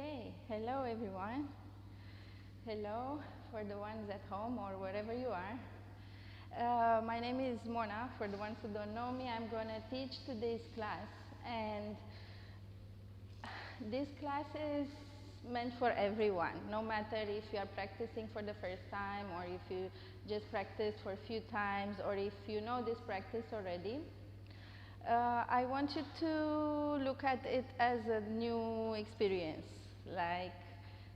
Okay, hello everyone. Hello for the ones at home or wherever you are. My name is Mona. For the ones who don't know me, I'm going to teach today's class. And this class is meant for everyone, no matter if you are practicing for the first time or if you just practiced for a few times or if you know this practice already. I want you to look at it as a new experience, like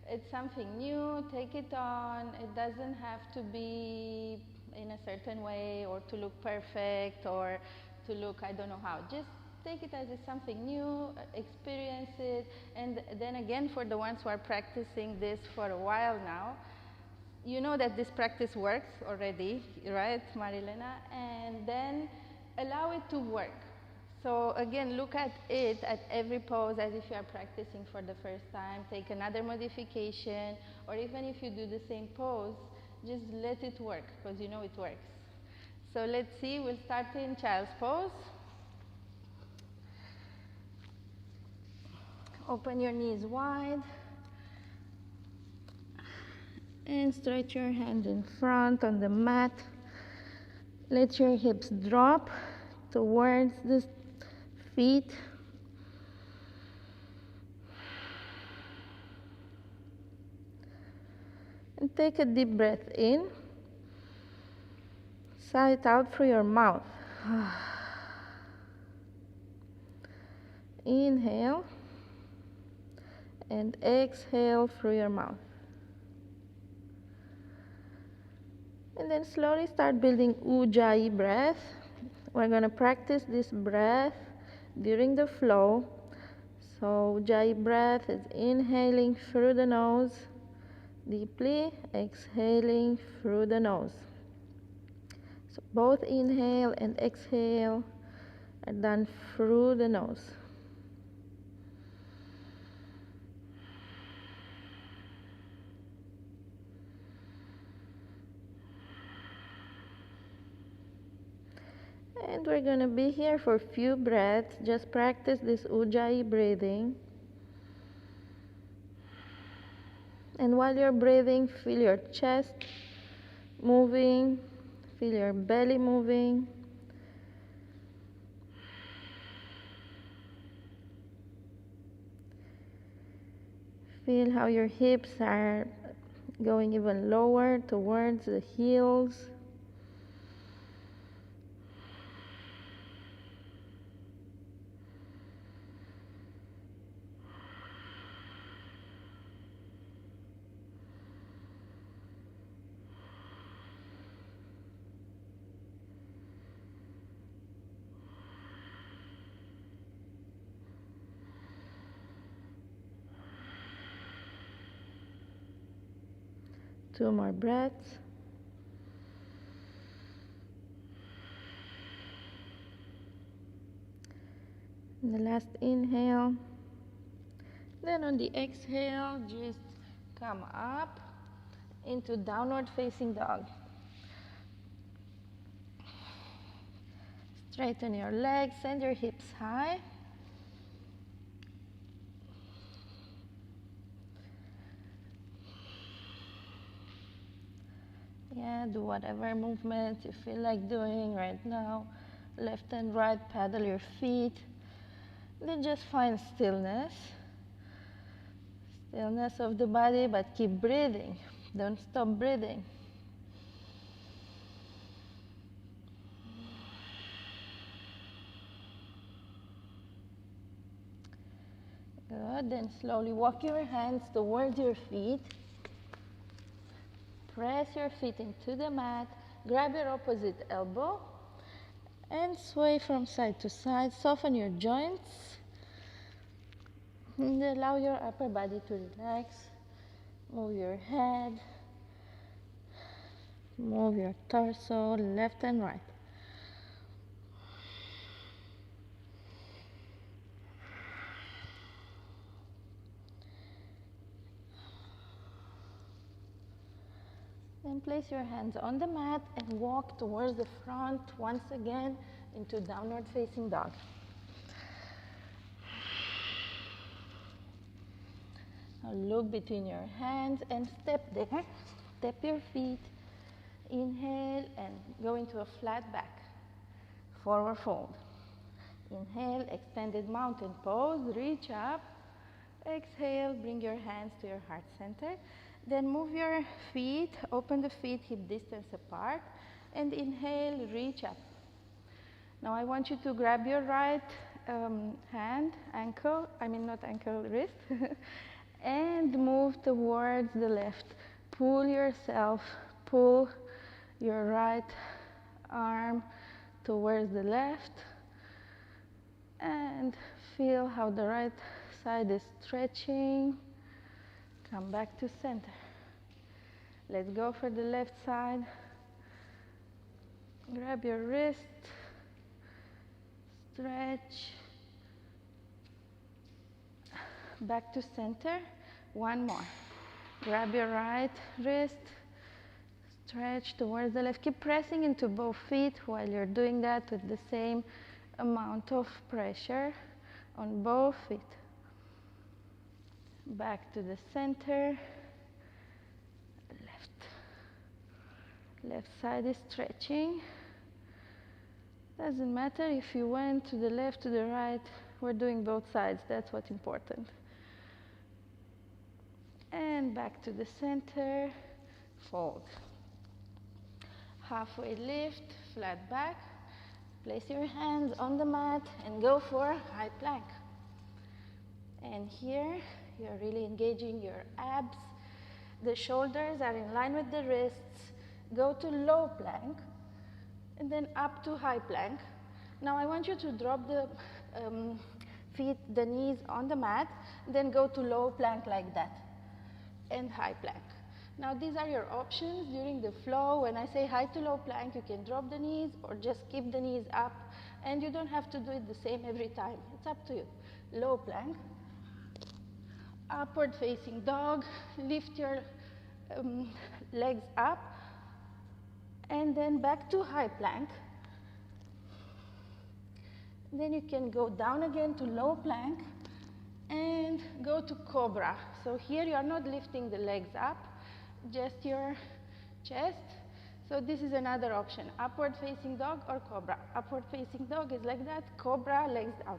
it's something new, take it on. It doesn't have to be in a certain way or to look perfect or to look I don't know how. Just take it as it's something new, experience it, and then again for the ones who are practicing this for a while now, you know that this practice works already, right, Marilena? And then allow it to work. So again, look at it at every pose as if you are practicing for the first time. Take another modification, or even if you do the same pose, just let it work, because you know it works. So let's see, we'll start in child's pose. Open your knees wide. And stretch your hand in front on the mat. Let your hips drop towards the feet. And take a deep breath in. Sigh it out through your mouth. Inhale and exhale through your mouth. And then slowly start building Ujjayi breath. We're going to practice this breath during the flow. So Ujjayi breath is inhaling through the nose deeply, exhaling through the nose. So both inhale and exhale are done through the nose. And we're going to be here for a few breaths. Just practice this Ujjayi breathing. And while you're breathing, feel your chest moving, feel your belly moving. Feel how your hips are going even lower towards the heels. Two more breaths. And the last inhale. Then on the exhale, just come up into downward facing dog. Straighten your legs, send your hips high. Yeah, do whatever movement you feel like doing right now. Left and right, paddle your feet. Then just find stillness. Stillness of the body, but keep breathing. Don't stop breathing. Good, then slowly walk your hands towards your feet. Press your feet into the mat, grab your opposite elbow, and sway from side to side. Soften your joints, and allow your upper body to relax. Move your head, move your torso, left and right. Then place your hands on the mat and walk towards the front once again into downward facing dog. Now look between your hands and step there. Step your feet. Inhale and go into a flat back. Forward fold. Inhale, extended mountain pose, reach up. Exhale, bring your hands to your heart center. Then move your feet, open the feet hip distance apart. And inhale, reach up. Now I want you to grab your right hand, wrist, and move towards the left. Pull your right arm towards the left, and feel how the right side is stretching. Come back to center. Let's go for the left side. Grab your wrist, stretch, back to center. One more. Grab your right wrist, stretch towards the left. Keep pressing into both feet while you're doing that with the same amount of pressure on both feet. Back to the center. Left side is stretching. Doesn't matter if you went to the left, to the right. We're doing both sides. That's what's important. And back to the center. Fold. Halfway lift, flat back. Place your hands on the mat and go for high plank. And here, you're really engaging your abs. The shoulders are in line with the wrists. Go to low plank, and then up to high plank. Now I want you to drop the feet, the knees on the mat, then go to low plank like that, and high plank. Now these are your options during the flow. When I say high to low plank, you can drop the knees or just keep the knees up, and you don't have to do it the same every time. It's up to you. Low plank, upward facing dog, lift your legs up, and then back to high plank. Then you can go down again to low plank and go to cobra. So here you are not lifting the legs up, just your chest. So this is another option, upward facing dog or cobra. Upward facing dog is like that, cobra, legs down.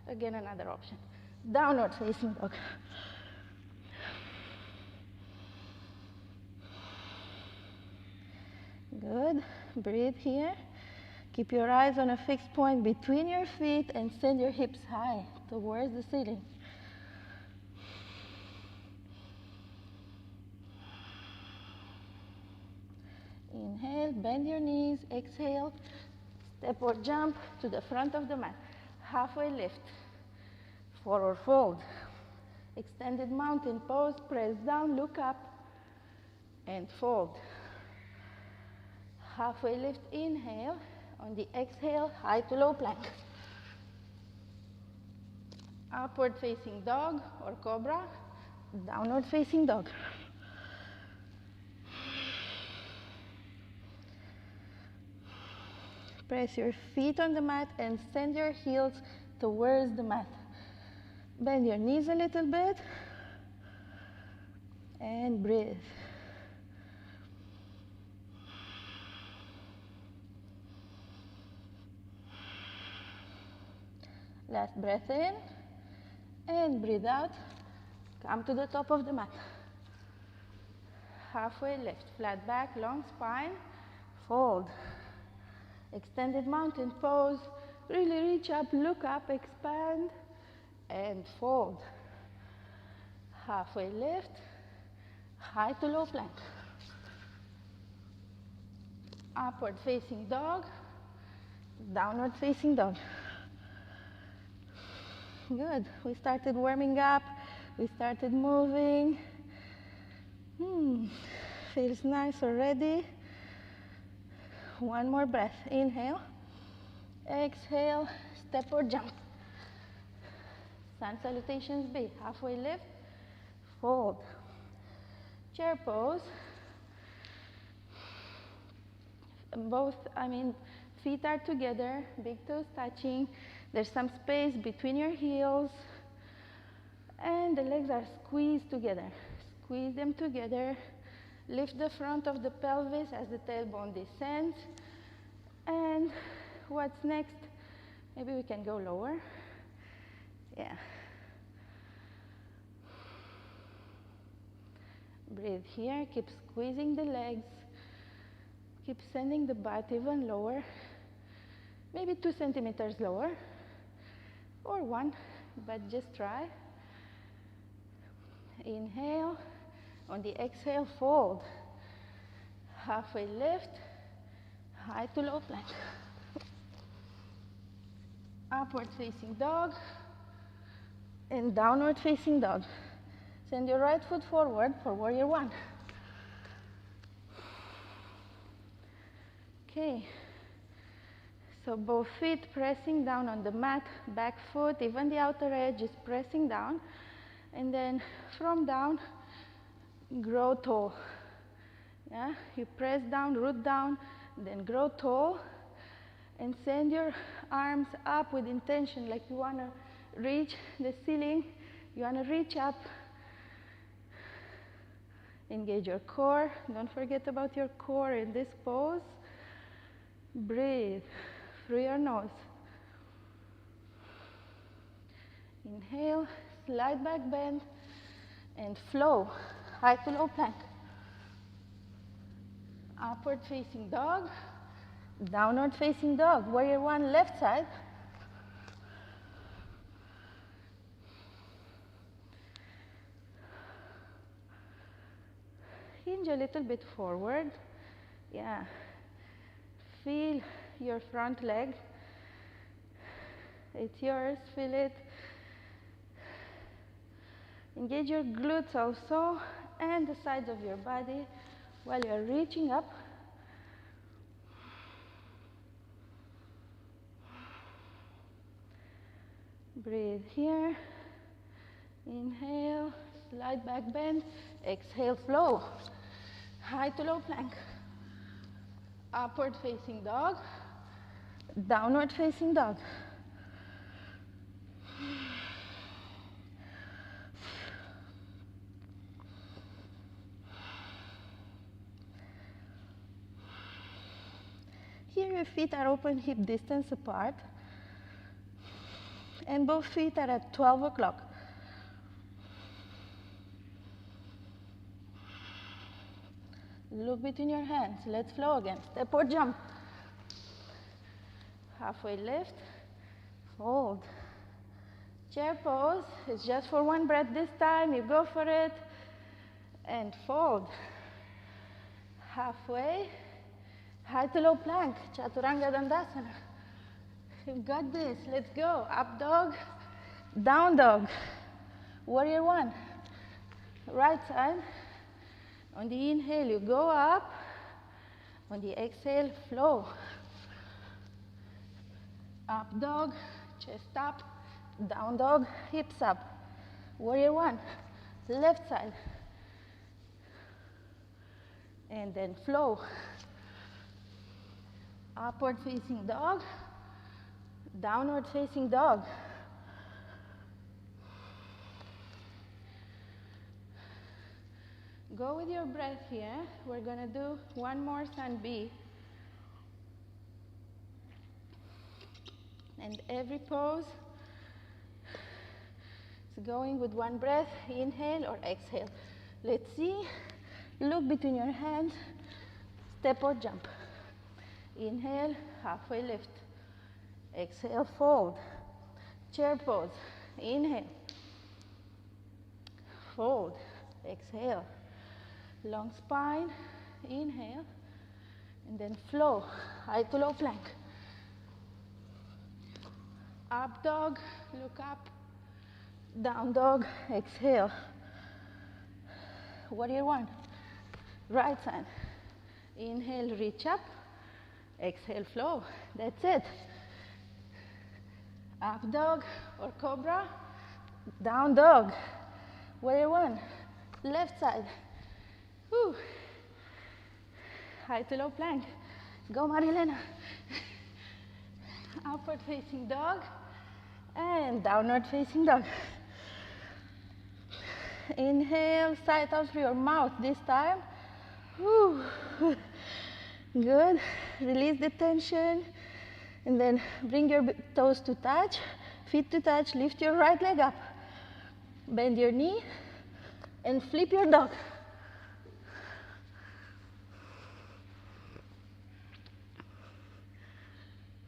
Again, another option. Downward facing dog. Good. Breathe here. Keep your eyes on a fixed point between your feet and send your hips high towards the ceiling. Inhale, bend your knees. Exhale, step or jump to the front of the mat. Halfway lift. Forward fold. Extended mountain pose. Press down, look up, and fold. Halfway lift, inhale. On the exhale, high to low plank. Upward facing dog or cobra, downward facing dog. Press your feet on the mat and send your heels towards the mat. Bend your knees a little bit and breathe. Last breath in, and breathe out. Come to the top of the mat. Halfway lift, flat back, long spine, fold. Extended mountain pose, really reach up, look up, expand, and fold. Halfway lift, high to low plank. Upward facing dog, downward facing dog. Good. We started warming up. We started moving. Feels nice already. One more breath. Inhale. Exhale. Step or jump. Sun salutations B. Halfway lift. Fold. Chair pose. Feet are together. Big toes touching. There's some space between your heels, And the legs are squeezed together. Squeeze them together. Lift the front of the pelvis as the tailbone descends. And what's next? Maybe we can go lower. Yeah. Breathe here. Keep squeezing the legs. Keep sending the butt even lower. Maybe 2 centimeters lower. Or 1, but just try. Inhale. On the exhale, fold. Halfway lift. High to low plank. Upward facing dog. And downward facing dog. Send your right foot forward for warrior 1. Okay. So both feet pressing down on the mat, back foot, even the outer edge is pressing down. And then from down, grow tall. Yeah? You press down, root down, then grow tall. And send your arms up with intention, like you want to reach the ceiling. You want to reach up. Engage your core. Don't forget about your core in this pose. Breathe through your nose. Inhale, slide back, bend, and flow. High to low plank. Upward facing dog, downward facing dog. Warrior 1, left side. Hinge a little bit forward. Yeah. Feel your front leg. It's yours, feel it. Engage your glutes also and the sides of your body while you're reaching up. Breathe here. Inhale, slide back, bend. Exhale, flow. High to low plank. Upward facing dog, downward facing dog. Here your feet are open hip distance apart, and both feet are at 12 o'clock. Look between your hands. Let's flow again. Step or jump. Halfway lift. Fold. Chair pose. It's just for 1 breath this time. You go for it. And fold. Halfway. High to low plank. Chaturanga Dandasana. You've got this. Let's go. Up dog. Down dog. Warrior 1. Right side. On the inhale, you go up. On the exhale, flow. Up dog, chest up. Down dog, hips up. Warrior 1, left side. And then flow. Upward facing dog. Downward facing dog. Go with your breath here. We're going to do 1 more sun B. And every pose is going with 1 breath, inhale or exhale. Let's see. Look between your hands. Step or jump. Inhale, halfway lift. Exhale, fold. Chair pose. Inhale. Fold. Exhale. Long spine, inhale, and then flow, high to low plank. Up dog, look up, down dog, exhale. Warrior 1, right side. Inhale, reach up, exhale, flow. That's it. Up dog or cobra, down dog. Warrior 1, left side. Woo. High to low plank. Go, Marilena. Upward facing dog and downward facing dog. Inhale, side out through your mouth this time. Whew. Good. Release the tension. And then bring your toes to touch, feet to touch. Lift your right leg up. Bend your knee and flip your dog.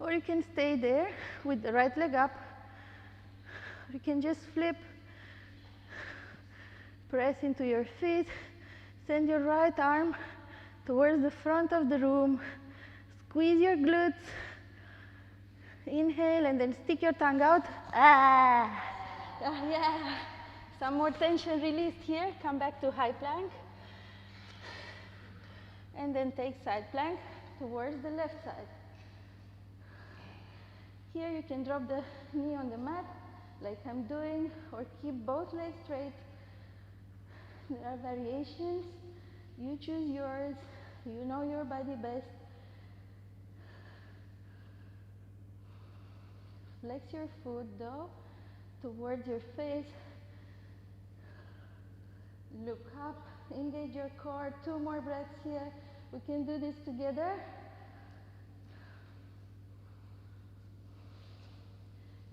Or you can stay there with the right leg up. You can just flip. Press into your feet. Send your right arm towards the front of the room. Squeeze your glutes. Inhale and then stick your tongue out. Yeah. Some more tension released here. Come back to high plank. And then take side plank towards the left side. Here you can drop the knee on the mat like I'm doing, or keep both legs straight. There are variations. You choose yours. You know your body best. Flex your foot though towards your face. Look up, engage your core. 2 more breaths here. We can do this together.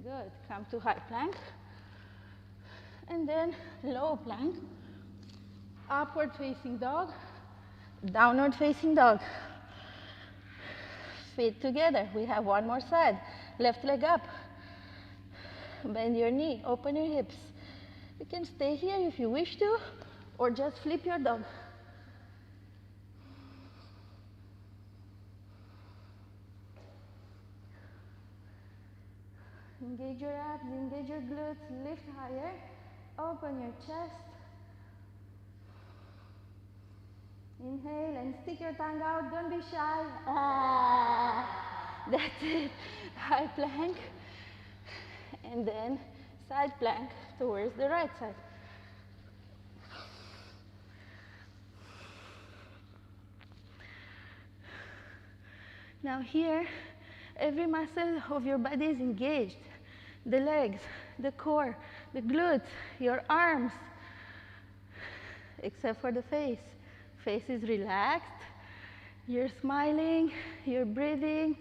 Good. Come to high plank. And then low plank. Upward facing dog. Downward facing dog. Feet together. We have one more side. Left leg up. Bend your knee. Open your hips. You can stay here if you wish to, or just flip your dog. Engage your abs, engage your glutes, lift higher, open your chest. Inhale and stick your tongue out, don't be shy. That's it. High plank. And then side plank towards the right side. Now here, every muscle of your body is engaged. The legs, the core, the glutes, your arms, except for the face. Face is relaxed. You're smiling, you're breathing,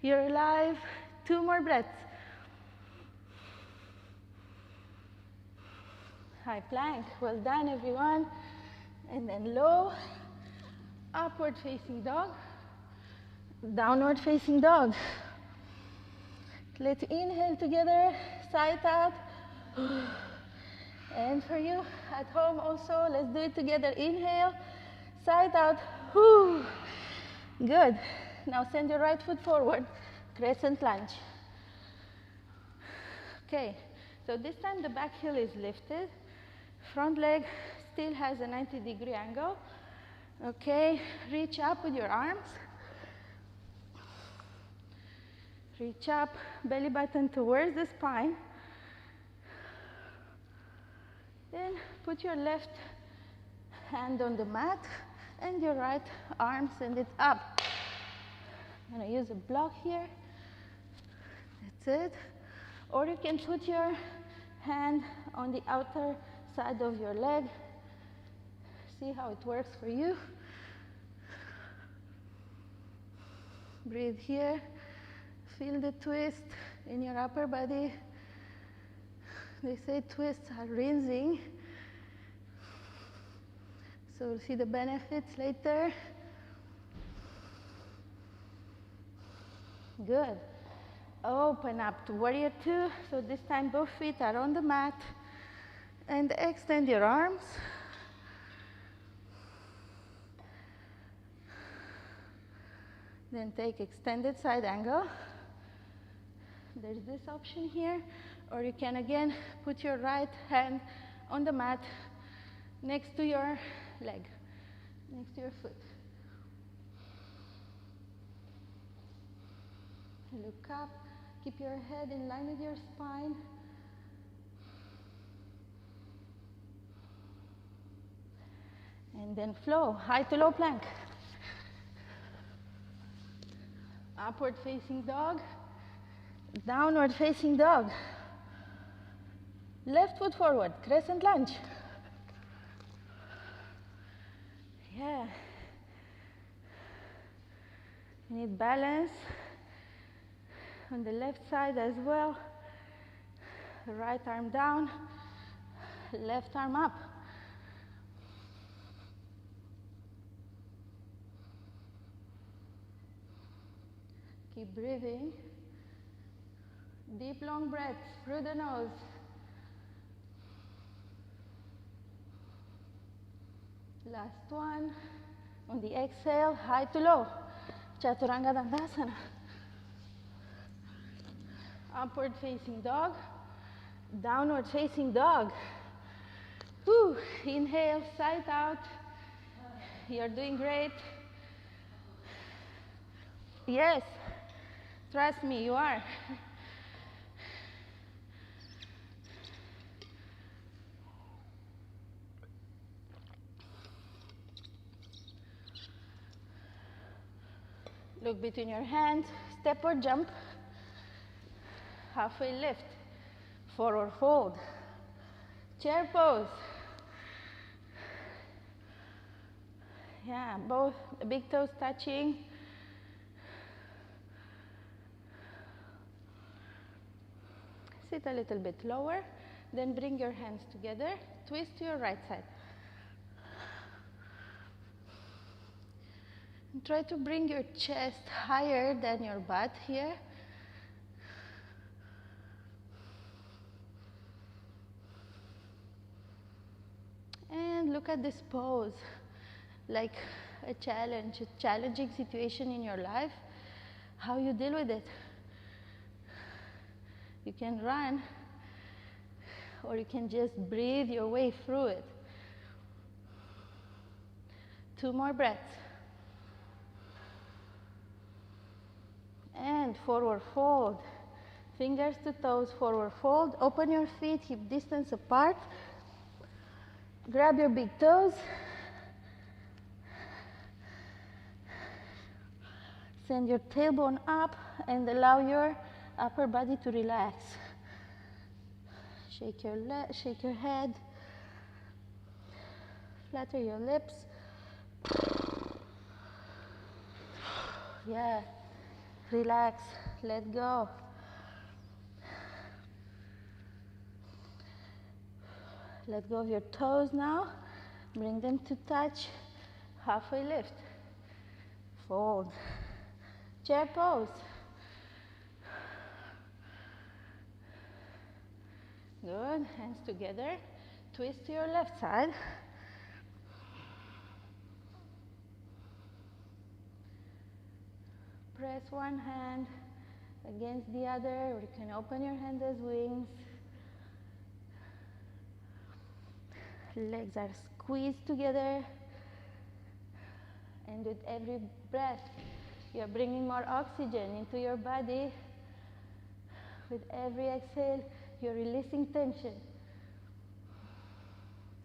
you're alive. 2 more breaths. High plank. Well done, everyone. And then low, upward facing dog, downward facing dog. Let's inhale together, side out. And for you at home also, let's do it together. Inhale, side out. Good. Now send your right foot forward, crescent lunge. Okay, so this time the back heel is lifted. Front leg still has a 90-degree angle. Okay, reach up with your arms. Reach up, belly button towards the spine. Then put your left hand on the mat and your right arm, send it up. I'm going to use a block here. That's it. Or you can put your hand on the outer side of your leg. See how it works for you. Breathe here. Feel the twist in your upper body. They say twists are rinsing. So we'll see the benefits later. Good. Open up to warrior 2. So this time both feet are on the mat. And extend your arms. Then take extended side angle. There's this option here. Or you can again put your right hand on the mat next to your leg, next to your foot. Look up, keep your head in line with your spine. And then flow, high to low plank. Upward facing dog, downward facing dog. Left foot forward, crescent lunge. You need balance on the left side as well. Right arm down, left arm up. Keep breathing. Deep, long breaths through the nose. Last one. On the exhale, high to low. Chaturanga Dandasana. Upward facing dog. Downward facing dog. Woo. Inhale, side out. You're doing great. Yes. Trust me, you are. Look between your hands, step or jump, halfway lift, forward fold, chair pose. Yeah, both big toes touching. Sit a little bit lower, then bring your hands together, twist to your right side. And try to bring your chest higher than your butt here. And look at this pose like a challenge, a challenging situation in your life, how you deal with it. You can run, or you can just breathe your way through it. 2 more breaths. And forward fold. Fingers to toes, forward fold. Open your feet, hip distance apart. Grab your big toes. Send your tailbone up and allow your upper body to relax. Shake your head. Flatter your lips. Yeah. Relax. Let go. Let go of your toes now. Bring them to touch. Halfway lift. Fold. Chair pose. Good. Hands together. Twist to your left side. Press one hand against the other, or you can open your hand as wings. Legs are squeezed together. And with every breath, you're bringing more oxygen into your body. With every exhale, you're releasing tension.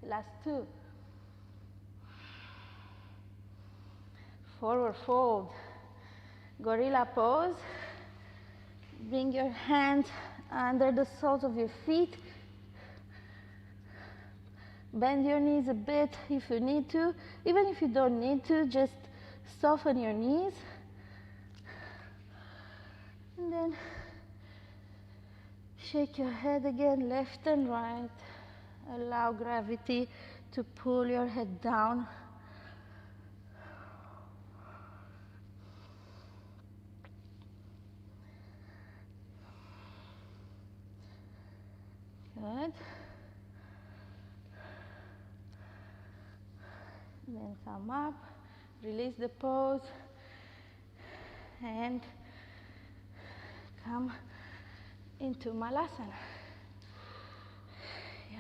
Last 2. Forward fold. Gorilla pose. Bring your hands under the soles of your feet. Bend your knees a bit if you need to. Even if you don't need to, just soften your knees. And then shake your head again, left and right. Allow gravity to pull your head down. Good. Then come up, release the pose, and come into Malasana. Yeah.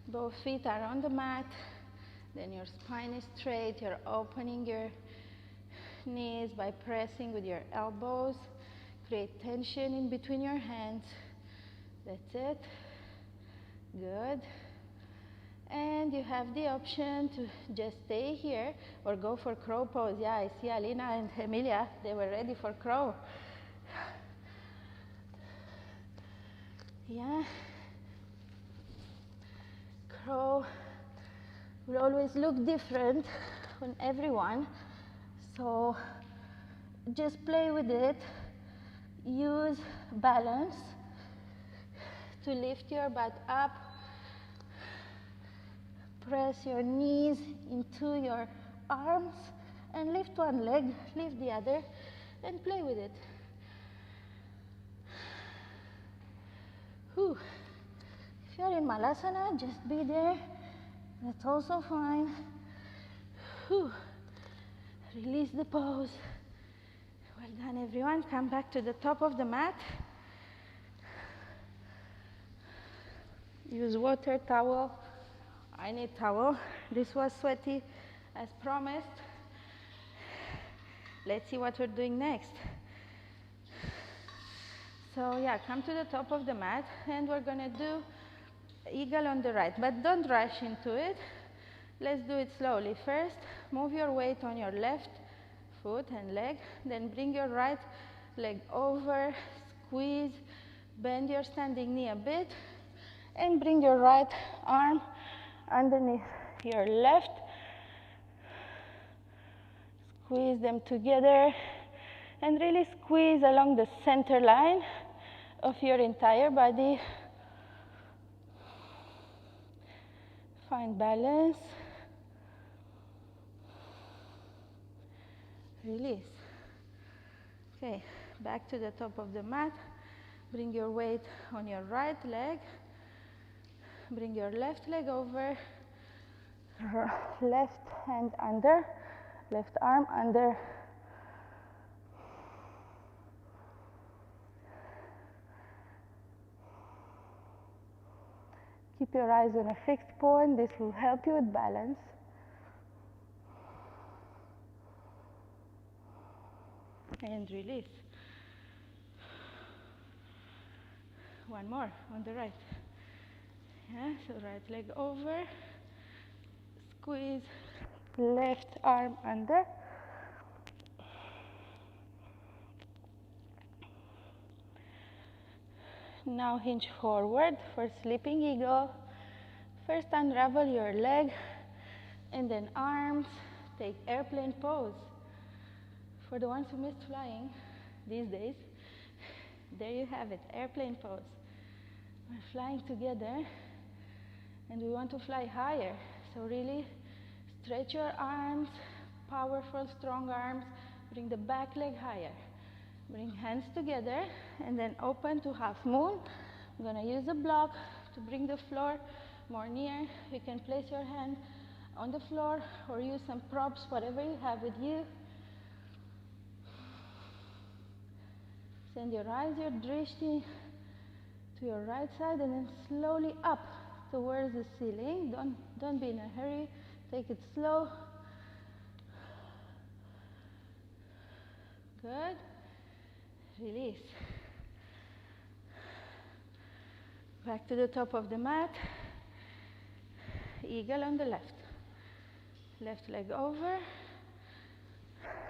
Both feet are on the mat, then your spine is straight, you're opening your knees by pressing with your elbows, create tension in between your hands. That's it. Good. And you have the option to just stay here or go for crow pose. Yeah, I see Alina and Emilia, they were ready for crow. Yeah. Crow will always look different on everyone. So just play with it. Use balance to lift your butt up. Press your knees into your arms and lift one leg, lift the other, and play with it. Whew. If you're in Malasana, just be there. That's also fine. Whew. Release the pose. Well done, everyone. Come back to the top of the mat. Use water, towel. I need towel. This was sweaty as promised. Let's see what we're doing next. So yeah, come to the top of the mat and we're gonna do eagle on the right, but don't rush into it. Let's do it slowly. First, move your weight on your left foot and leg, then bring your right leg over, squeeze, bend your standing knee a bit, and bring your right arm underneath your left. Squeeze them together and really squeeze along the center line of your entire body. Find balance. Release. Okay, back to the top of the mat. Bring your weight on your right leg. Bring your left leg over. Left hand under. Left arm under. Keep your eyes on a fixed point. This will help you with balance. And release. One more on the right. Yeah, so right leg over. Squeeze. Left arm under. Now hinge forward for sleeping eagle. First unravel your leg and then arms. Take airplane pose. For the ones who missed flying these days, there you have it, airplane pose. We're flying together and we want to fly higher. So really stretch your arms, powerful, strong arms. Bring the back leg higher. Bring hands together and then open to half moon. I'm going to use a block to bring the floor more near. You can place your hand on the floor or use some props, whatever you have with you. Send your eyes, your drishti, to your right side and then slowly up towards the ceiling. Don't be in a hurry. Take it slow. Good. Release. Back to the top of the mat. Eagle on the left. Left leg over.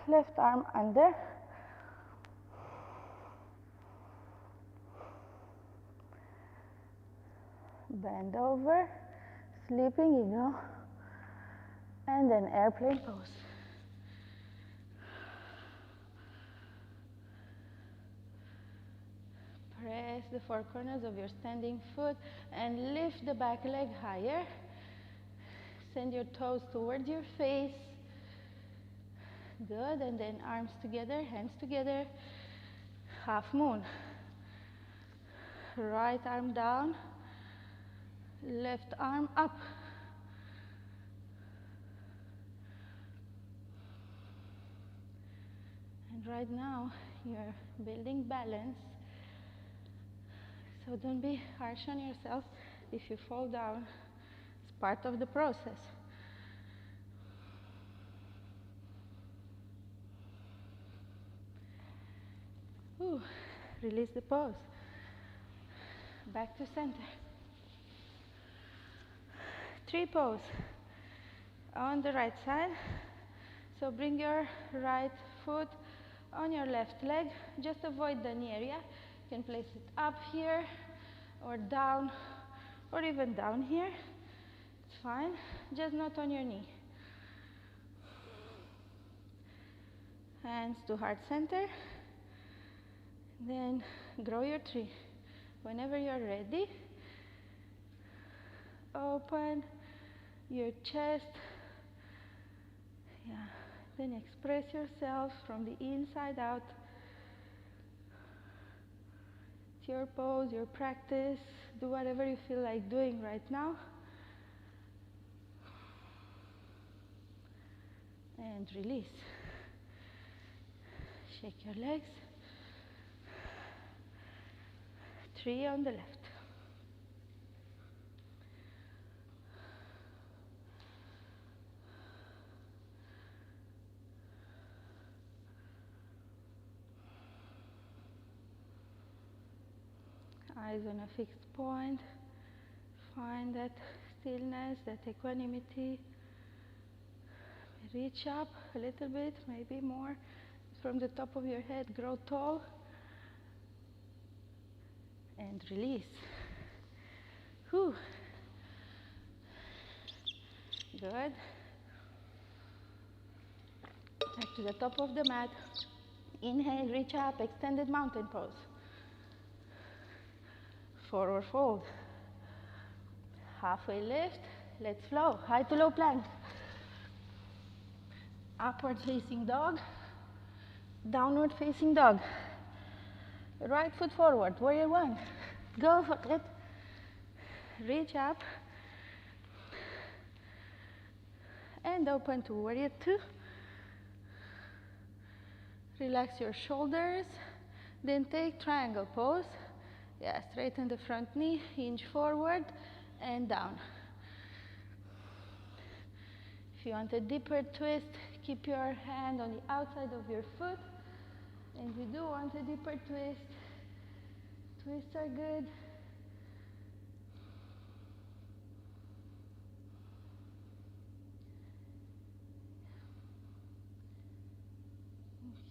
Left arm under. Bend over, sleeping eagle, and then airplane pose. Press the four corners of your standing foot and lift the back leg higher. Send your toes towards your face. Good, and then arms together, hands together. Half moon. Right arm down. Left arm up. And right now, you're building balance. So don't be harsh on yourself if you fall down. It's part of the process. Ooh, release the pose. Back to center. Tree pose on the right side. So bring your right foot on your left leg. Just avoid the knee area. You can place it up here or down or even down here. It's fine, just not on your knee. Hands to heart center. Then grow your tree. Whenever you're ready, open your chest. Yeah. Then express yourself from the inside out. It's your pose, your practice. Do whatever you feel like doing right now. And release. Shake your legs. 3 on the left. Eyes on a fixed point. Find that stillness, that equanimity. Reach up a little bit, maybe more. From the top of your head, grow tall. And release. Whew. Good. Back to the top of the mat. Inhale, reach up, extended mountain pose. Forward fold. Halfway lift. Let's flow. High to low plank. Upward facing dog. Downward facing dog. Right foot forward. Warrior one. Go for it. Reach up. And open to warrior two. Relax your shoulders. Then take triangle pose. Yeah, straighten the front knee, hinge forward and down. If you want a deeper twist, keep your hand on the outside of your foot. And if you do want a deeper twist, twists are good.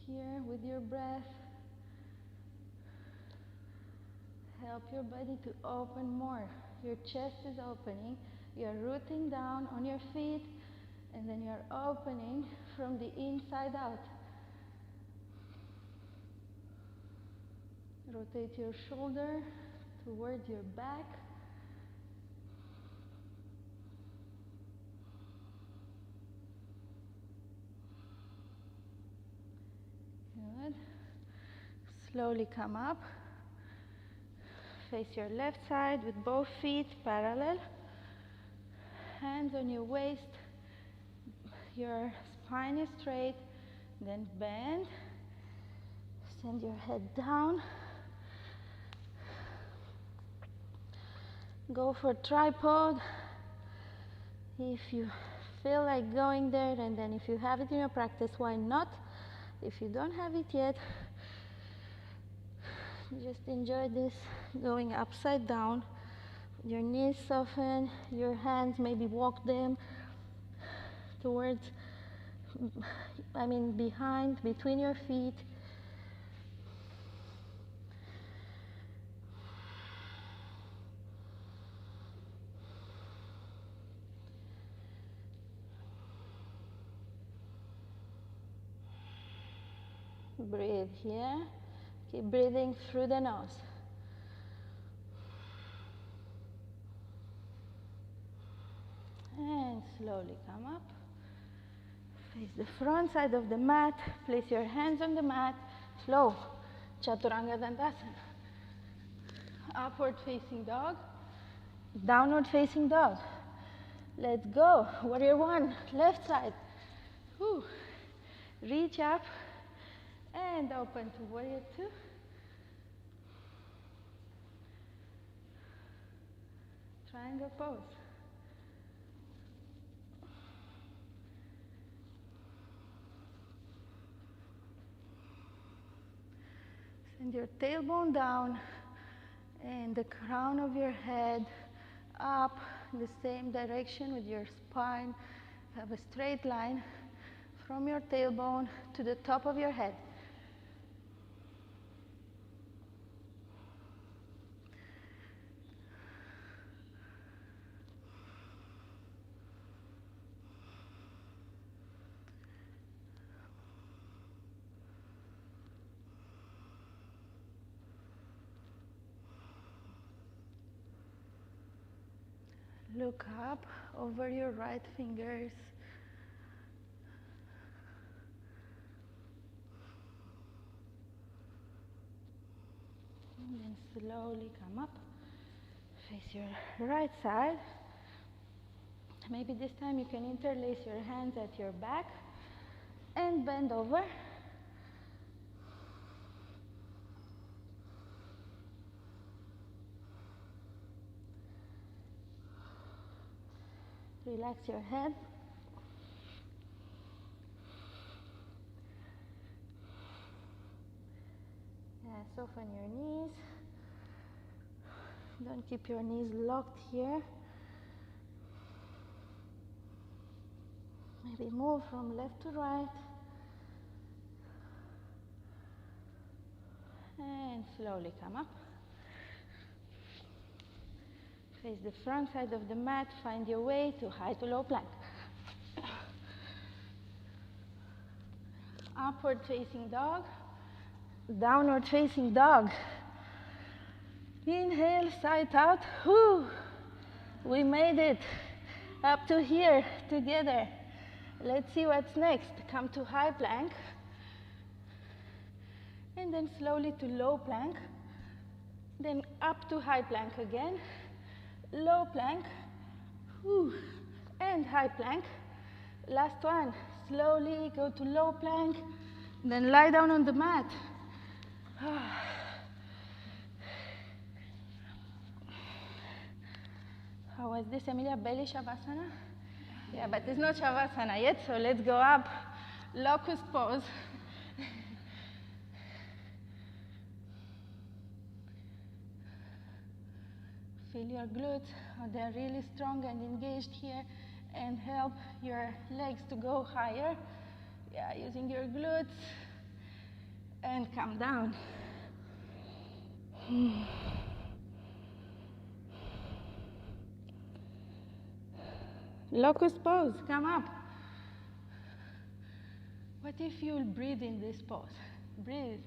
Here with your breath, help your body to open more. Your chest is opening. You're rooting down on your feet, and then you're opening from the inside out. Rotate your shoulder towards your back. Good. Slowly come up. Face your left side with both feet parallel. Hands on your waist. Your spine is straight. Then bend. Send your head down. Go for tripod. If you feel like going there, and then if you have it in your practice, why not? If you don't have it yet, just enjoy this going upside down. Your knees soften, your hands, maybe walk them towards, behind, between your feet. Breathe here. Keep breathing through the nose. And slowly come up. Face the front side of the mat. Place your hands on the mat. Flow. Chaturanga Dandasana. Upward facing dog. Downward facing dog. Let's go. Warrior one. Left side. Whew. Reach up. And open to warrior two. Triangle pose. Send your tailbone down and the crown of your head up in the same direction with your spine. Have a straight line from your tailbone to the top of your head. Look up over your right fingers. And then slowly come up. Face your right side. Maybe this time you can interlace your hands at your back and bend over. Relax your head. Yeah, soften your knees. Don't keep your knees locked here. Maybe move from left to right. And slowly come up. Face the front side of the mat. Find your way to high to low plank. Upward facing dog. Downward facing dog. Inhale, side out. Whew. We made it up to here together. Let's see what's next. Come to high plank. And then slowly to low plank. Then up to high plank again. Low plank. Whew. And high plank. Last one. Slowly go to low plank. Then lie down on the mat. How was this, Emilia? Belly Shavasana? Yeah, but it's not Shavasana yet, so let's go up. Locust pose. Feel your glutes. Oh, they're really strong and engaged here, and help your legs to go higher. Yeah, using your glutes. And come down. Locust pose, come up. What if you'll breathe in this pose? Breathe.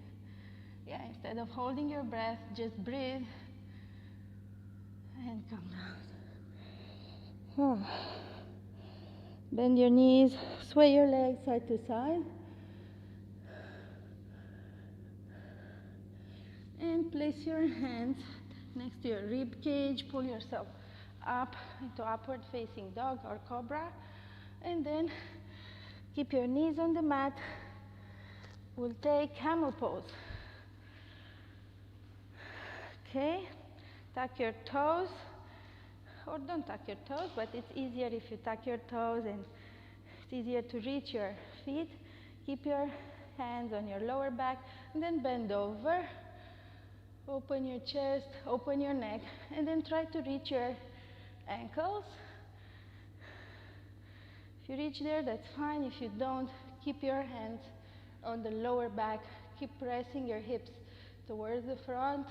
Yeah, instead of holding your breath, just breathe. And come down. Bend your knees, sway your legs side to side. And place your hands next to your rib cage. Pull yourself up into upward facing dog or cobra. And then keep your knees on the mat. We'll take camel pose. Okay, tuck your toes. Or don't tuck your toes, but it's easier if you tuck your toes and it's easier to reach your feet. Keep your hands on your lower back and then bend over. Open your chest, open your neck, and then try to reach your ankles. If you reach there, that's fine. If you don't, keep your hands on the lower back. Keep pressing your hips towards the front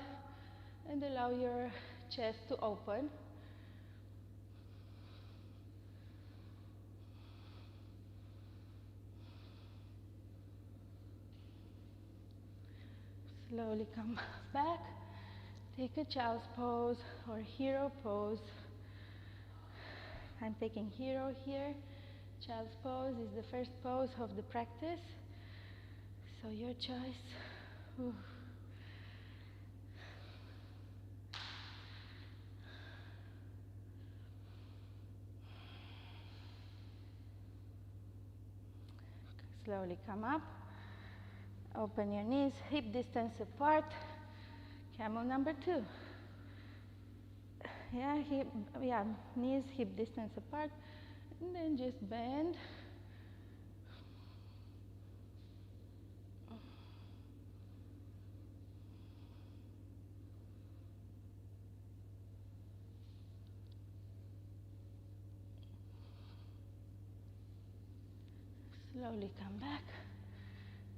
and allow your chest to open. Slowly come back. Take a child's pose or hero pose. I'm taking hero here. Child's pose is the first pose of the practice. So your choice. Ooh. Slowly come up. Open your knees, hip distance apart. Camel number 2. Yeah, knees hip distance apart. And then just bend. Slowly come back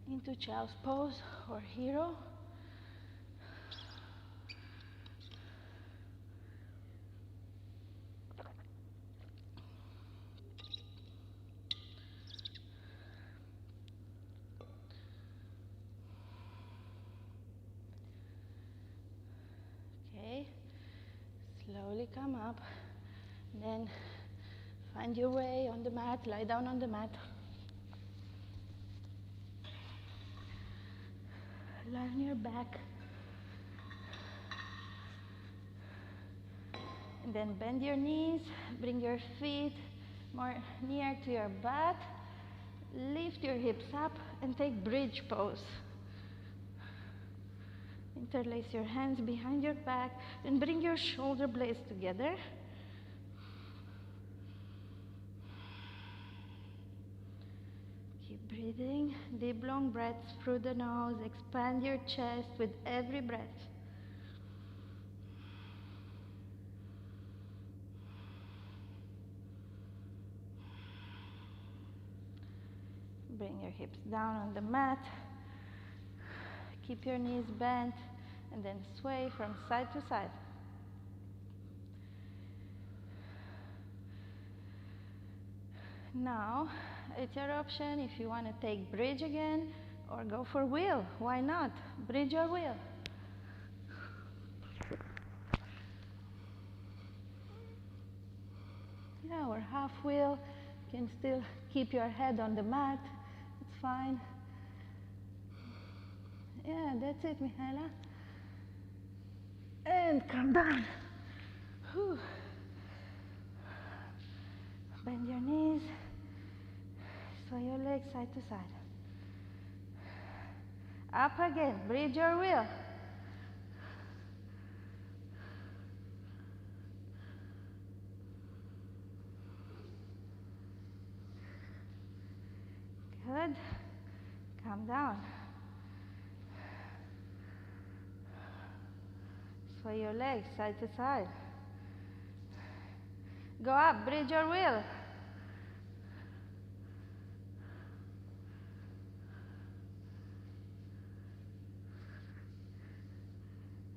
into child's pose or hero. Okay, slowly come up Then find your way on the mat, lie down on the mat. Lie on your back. And then bend your knees, bring your feet more near to your butt. Lift your hips up and take bridge pose. Interlace your hands behind your back and bring your shoulder blades together. Keep breathing, deep long breaths through the nose. Expand your chest with every breath. Bring your hips down on the mat. Keep your knees bent and then sway from side to side. Now, it's your option if you want to take bridge again or go for wheel. Why not? Bridge or wheel. Yeah, or half wheel. You can still keep your head on the mat. It's fine. Yeah, that's it, Mihaela. And come down. Whew. Bend your knees. Sway your legs side to side. Up again. Bridge your wheel. Good. Come down. Sway your legs side to side. Go up, bridge your wheel.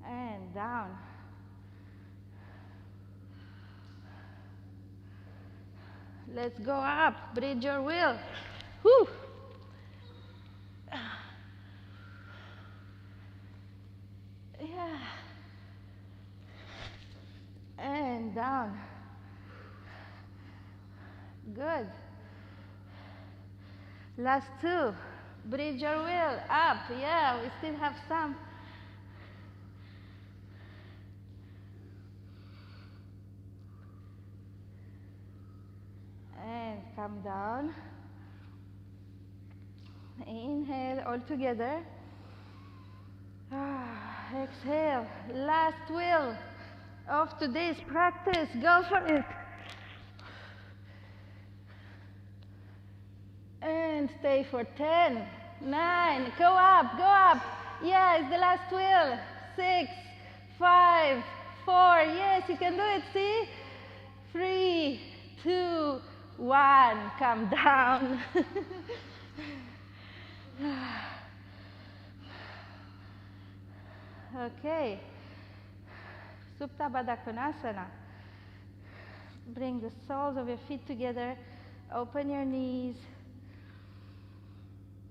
And down. Let's go up, bridge your wheel. Whew. Yeah. And down. Good. Last two. Bridge your wheel. Up. Yeah, we still have some. And come down. Inhale all together. Exhale. Last wheel of today's practice. Go for it. And stay for 10, 9, go up, go up. Yeah, it's the last wheel. 6, 5, 4, yes, you can do it, see? 3, 2, 1, come down. Okay. Supta Baddha Konasana. Bring the soles of your feet together. Open your knees.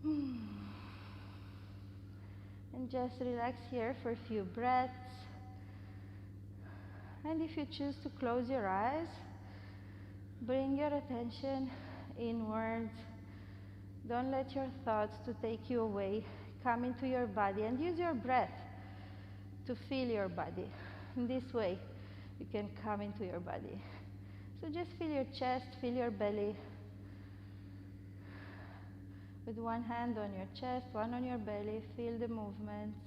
And just relax here for a few breaths. And if you choose to close your eyes, bring your attention inwards. Don't let your thoughts to take you away. Come into your body and use your breath to feel your body. In this way, you can come into your body. So just feel your chest, feel your belly. With one hand on your chest, one on your belly, feel the movements.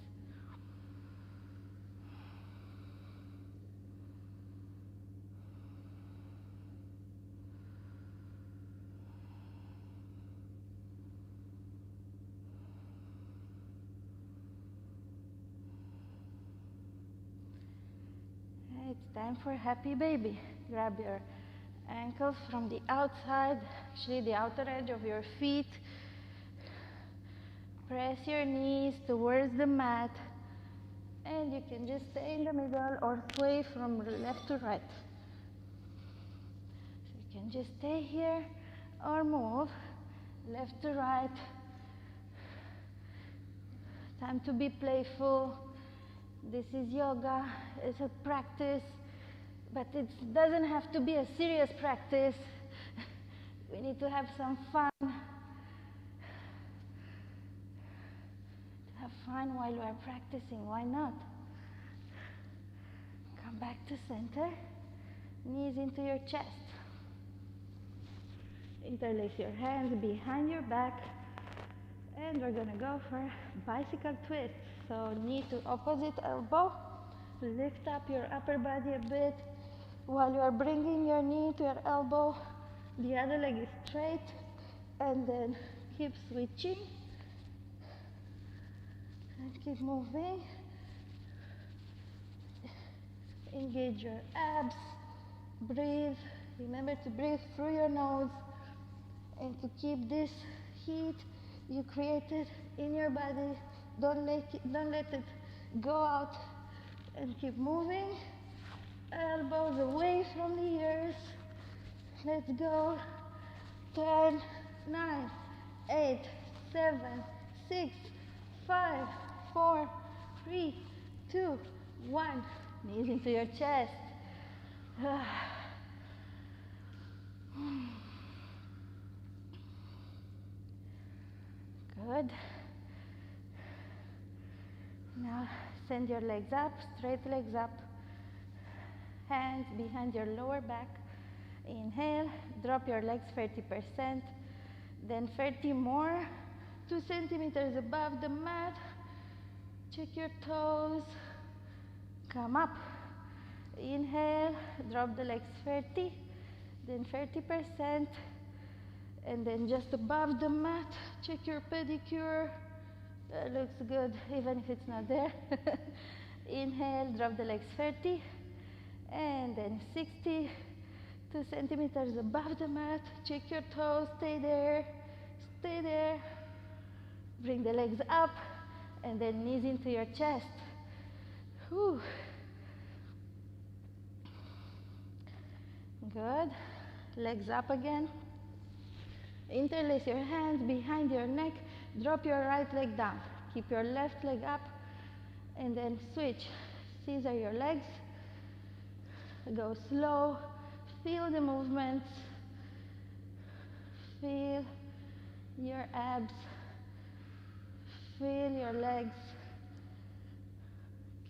It's time for happy baby. Grab your ankles from the outside, actually the outer edge of your feet. Press your knees towards the mat, and you can just stay in the middle or sway from left to right. So you can just stay here or move left to right. Time to be playful. This is yoga. It's a practice. But it doesn't have to be a serious practice. We need to have some fun. Have fun while we are practicing, why not? Come back to center, knees into your chest. Interlace your hands behind your back, and we're gonna go for bicycle twist. So knee to opposite elbow, lift up your upper body a bit. While you are bringing your knee to your elbow, the other leg is straight, and then keep switching. And keep moving. Engage your abs. Breathe. Remember to breathe through your nose and to keep this heat you created in your body. Don't let it go out, and keep moving. Elbows away from the ears. Let's go. 10, 9, 8, 7, 6, 5, 4, 3, 2, 1. Knees into your chest. Good. Now send your legs up, straight legs up. Hands behind your lower back. Inhale, drop your legs 30%. Then 30 more. 2 centimeters above the mat. Check your toes. Come up. Inhale, drop the legs 30, then 30%, and then just above the mat, check your pedicure. That looks good, even if it's not there. Inhale, drop the legs 30, and then 60, 2 centimeters above the mat. Check your toes, stay there, stay there. Bring the legs up, and then knees into your chest. Whew. Good. Legs up again. Interlace your hands behind your neck. Drop your right leg down. Keep your left leg up, and then switch. Scissor your legs. Go slow. Feel the movements. Feel your abs. Feel your legs.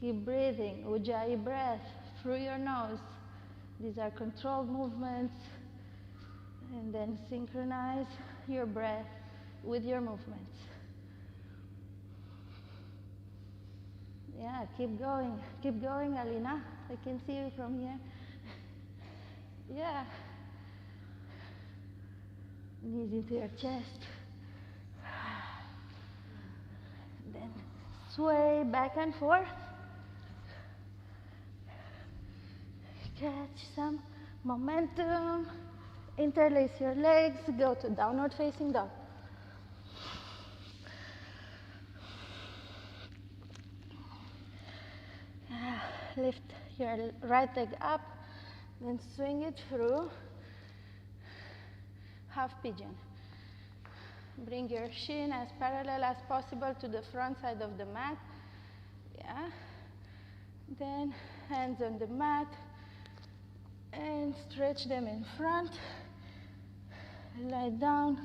Keep breathing. Ujjayi breath through your nose. These are controlled movements. And then synchronize your breath with your movements. Yeah, keep going. Keep going, Alina. I can see you from here. Yeah. Knees into your chest. Then sway back and forth. Catch some momentum. Interlace your legs. Go to downward facing dog. Lift your right leg up, then swing it through half pigeon. Bring your shin as parallel as possible to the front side of the mat. Yeah. Then hands on the mat and stretch them in front. Lie down.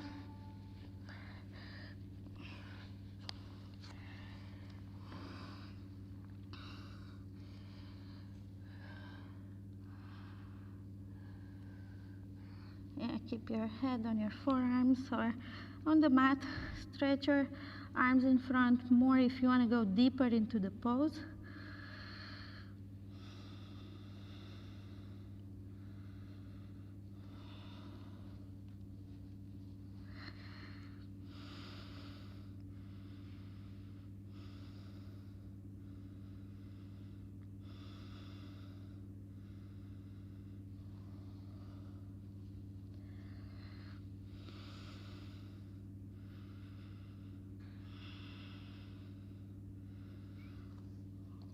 Yeah, keep your head on your forearms or on the mat. Stretch your arms in front more if you want to go deeper into the pose.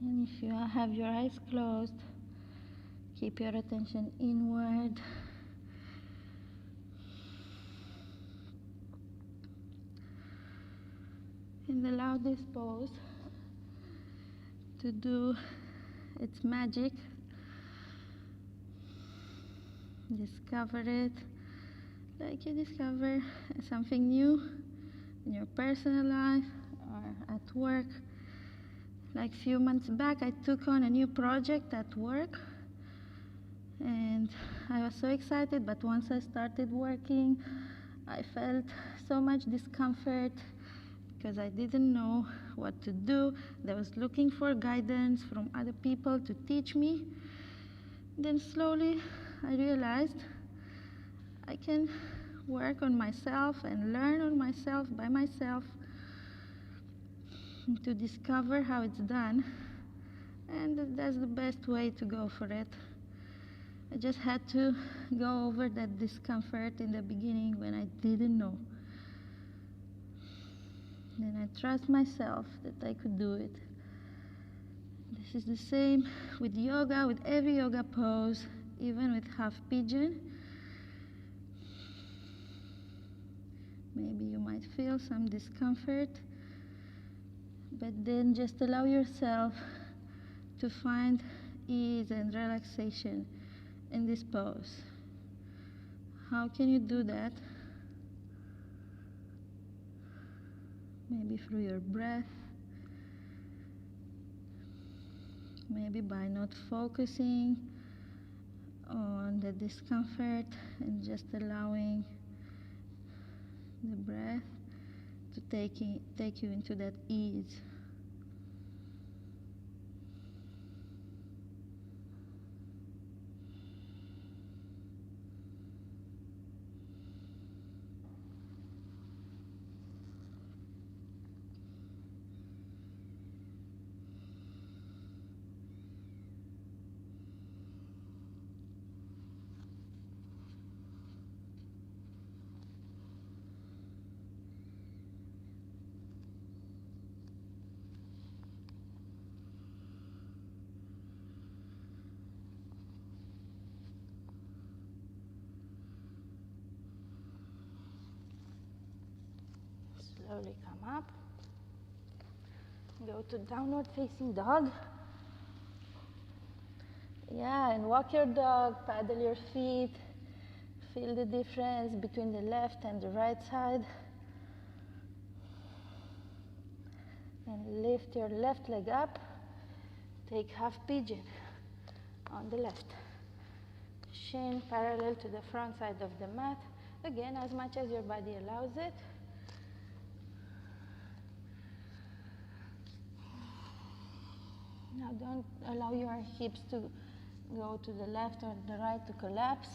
And if you have your eyes closed, keep your attention inward. And allow this pose to do its magic. Discover it like you discover something new in your personal life or at work. Like a few months back, I took on a new project at work, and I was so excited, but once I started working, I felt so much discomfort because I didn't know what to do. I was looking for guidance from other people to teach me. Then slowly I realized I can work on myself and learn on myself by myself to discover how it's done, and that's the best way to go for it. I just had to go over that discomfort in the beginning when I didn't know. Then I trust myself that I could do it. This is the same with yoga, with every yoga pose, even with half pigeon. Maybe you might feel some discomfort, but then just allow yourself to find ease and relaxation in this pose. How can you do that? Maybe through your breath, maybe by not focusing on the discomfort and just allowing the breath to take you into that ease. Slowly come up. Go to downward facing dog. Yeah, and walk your dog, paddle your feet. Feel the difference between the left and the right side. And lift your left leg up. Take half pigeon on the left. Shin parallel to the front side of the mat. Again, as much as your body allows it. Now don't allow your hips to go to the left or the right to collapse.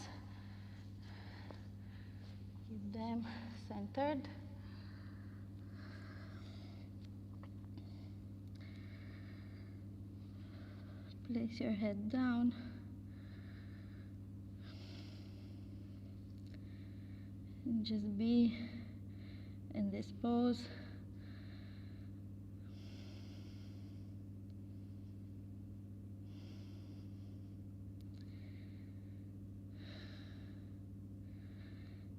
Keep them centered. Place your head down. And just be in this pose.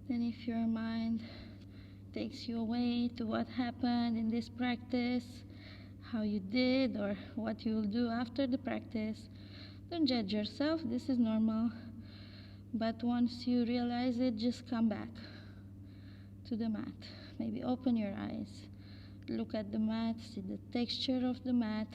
Then if your mind takes you away to what happened in this practice, how you did or what you will do after the practice, don't judge yourself, this is normal. But once you realize it, just come back to the mat. Maybe open your eyes, look at the mat, see the texture of the mat.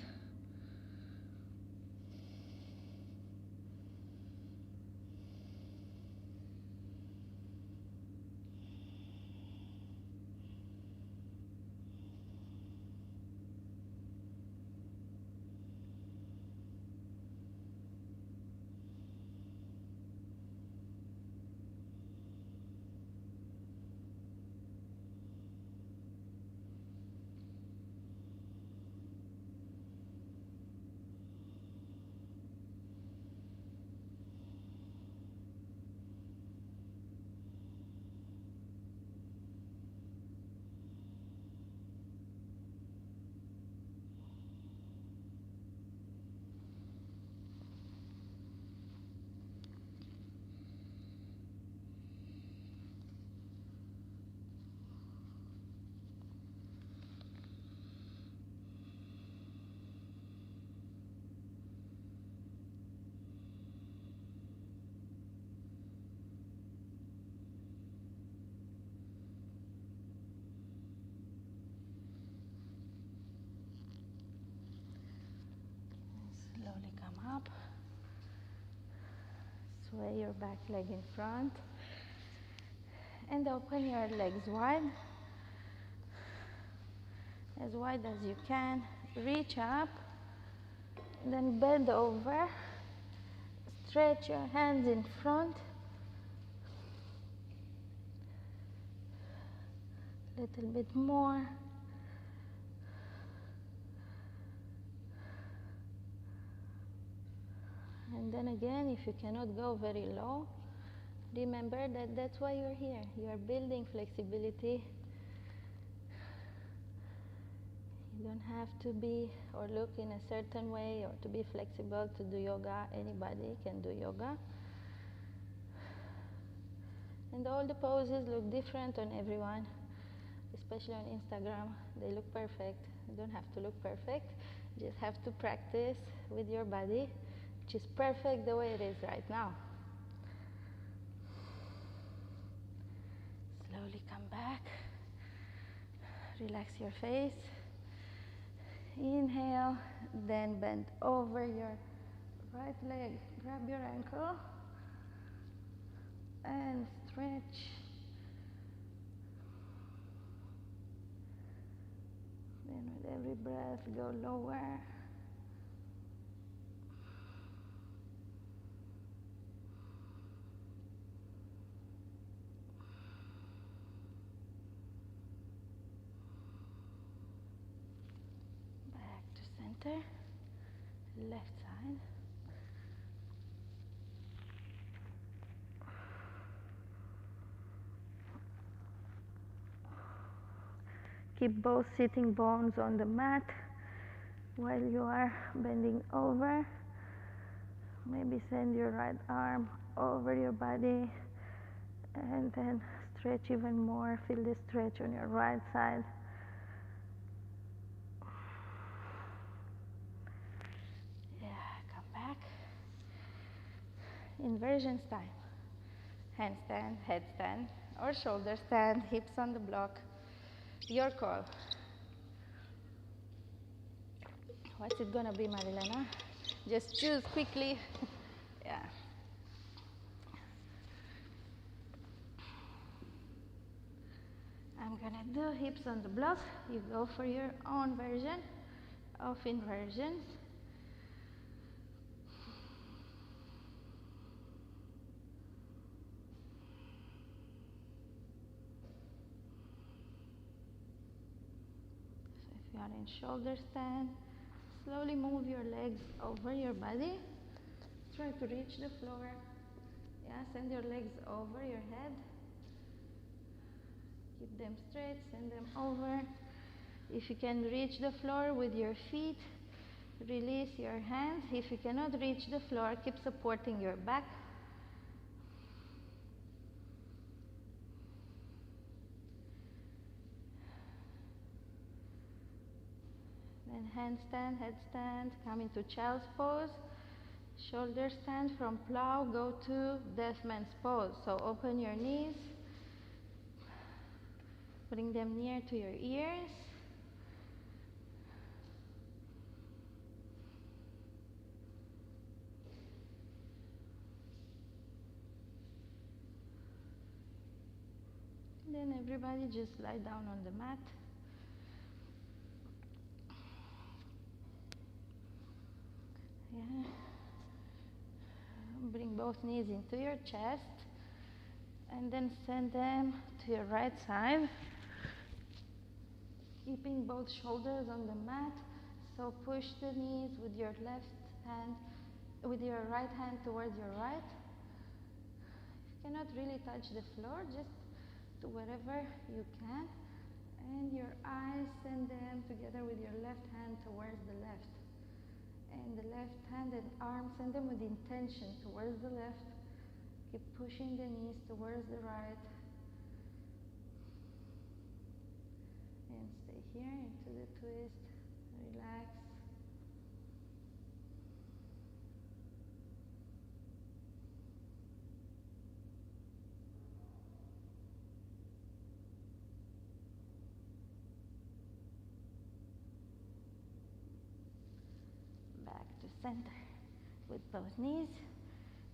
Slowly come up. Sway your back leg in front. And open your legs wide as you can. Reach up, then bend over. Stretch your hands in front. Little bit more. And then again, if you cannot go very low, remember that that's why you're here. You are building flexibility. You don't have to be or look in a certain way or to be flexible to do yoga. Anybody can do yoga. And all the poses look different on everyone, especially on Instagram. They look perfect. You don't have to look perfect. You just have to practice with your body, which is perfect the way it is right now. Slowly come back. Relax your face. Inhale, then bend over your right leg. Grab your ankle and stretch. Then with every breath, go lower. Center, left side. Keep both sitting bones on the mat while you are bending over. Maybe send your right arm over your body and then stretch even more. Feel the stretch on your right side. Inversion time. Handstand, headstand, or shoulder stand, hips on the block. Your call. What's it gonna be, Marilena? Just choose quickly. Yeah. I'm gonna do hips on the block. You go for your own version of inversions. You are in shoulder stand. Slowly move your legs over your body. Try to reach the floor. Yeah, send your legs over your head. Keep them straight, send them over. If you can reach the floor with your feet, release your hands. If you cannot reach the floor, keep supporting your back. Then handstand, headstand, come into child's pose. Shoulder stand. From plow, go to deaf man's pose. So open your knees. Bring them near to your ears. Then everybody just lie down on the mat. Yeah. Bring both knees into your chest and then send them to your right side. Keeping both shoulders on the mat. So push the knees with your left hand, with your right hand towards your right. If you cannot really touch the floor, just do wherever you can. And your eyes, send them together with your left hand towards the left. And the left hand and arm, send them with intention towards the left. Keep pushing the knees towards the right. And stay here into the twist. Relax. Back to center with both knees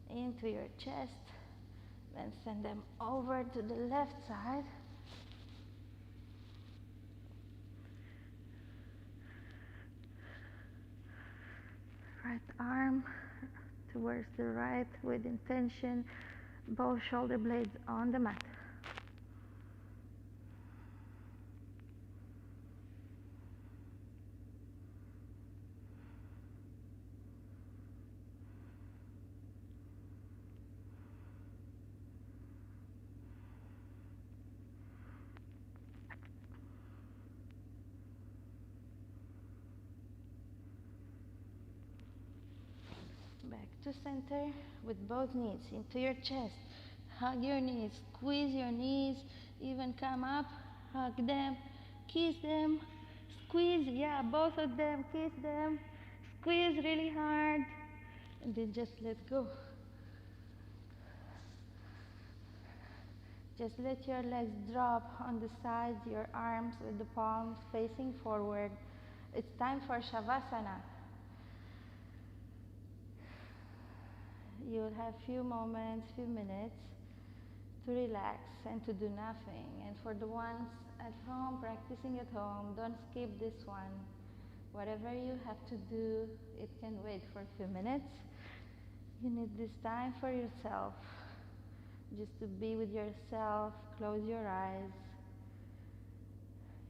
into your chest. Then send them over to the left side. Right arm towards the right with intention, both shoulder blades on the mat. Back to center with both knees into your chest. Hug your knees, squeeze your knees, even come up, hug them, kiss them, squeeze, yeah, both of them, kiss them, squeeze really hard, and then just let go. Just let your legs drop on the sides, your arms with the palms facing forward. It's time for Shavasana. You'll have few moments, few minutes to relax and to do nothing. And for the ones at home, practicing at home, don't skip this one. Whatever you have to do, it can wait for a few minutes. You need this time for yourself, just to be with yourself. Close your eyes.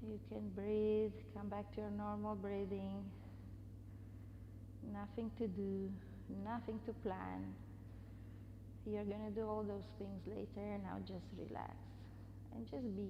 You can breathe, come back to your normal breathing. Nothing to do, nothing to plan. You're going to do all those things later. Now just relax and just be.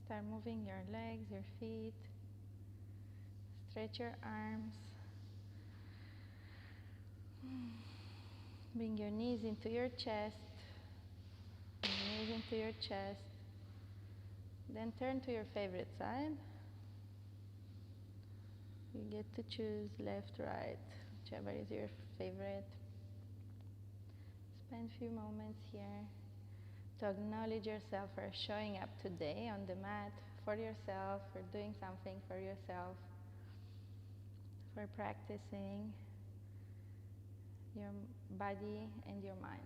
Start moving your legs, your feet. Stretch your arms. Bring your knees into your chest. Knees into your chest. Then turn to your favorite side. You get to choose left, right, whichever is your favorite. Spend a few moments here to acknowledge yourself for showing up today on the mat for yourself, for doing something for yourself, for practicing your body and your mind.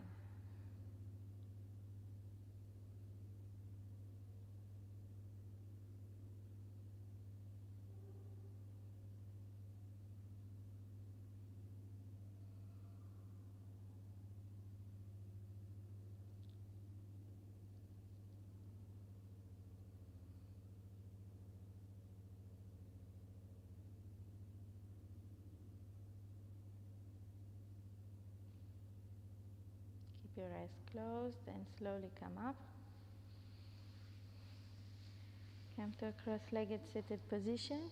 Keep your eyes closed and slowly come up. Come to a cross-legged seated position.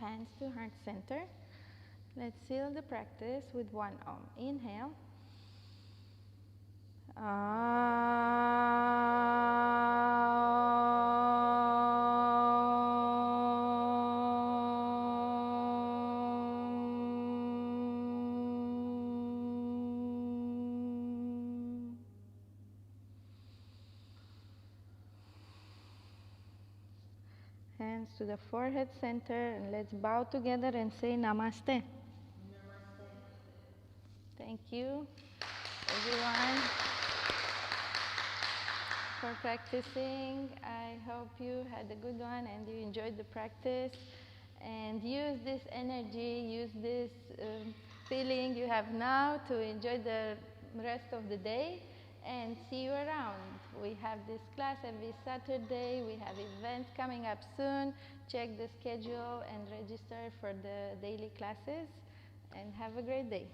Hands to heart center. Let's seal the practice with one Om. Inhale. Hands to the forehead center, and let's bow together and say Namaste. Namaste. Thank you, everyone, for practicing. I hope you had a good one and you enjoyed the practice. And use this energy, use this feeling you have now to enjoy the rest of the day. And see you around. We have this class every Saturday. We have events coming up soon. Check the schedule and register for the daily classes. And have a great day.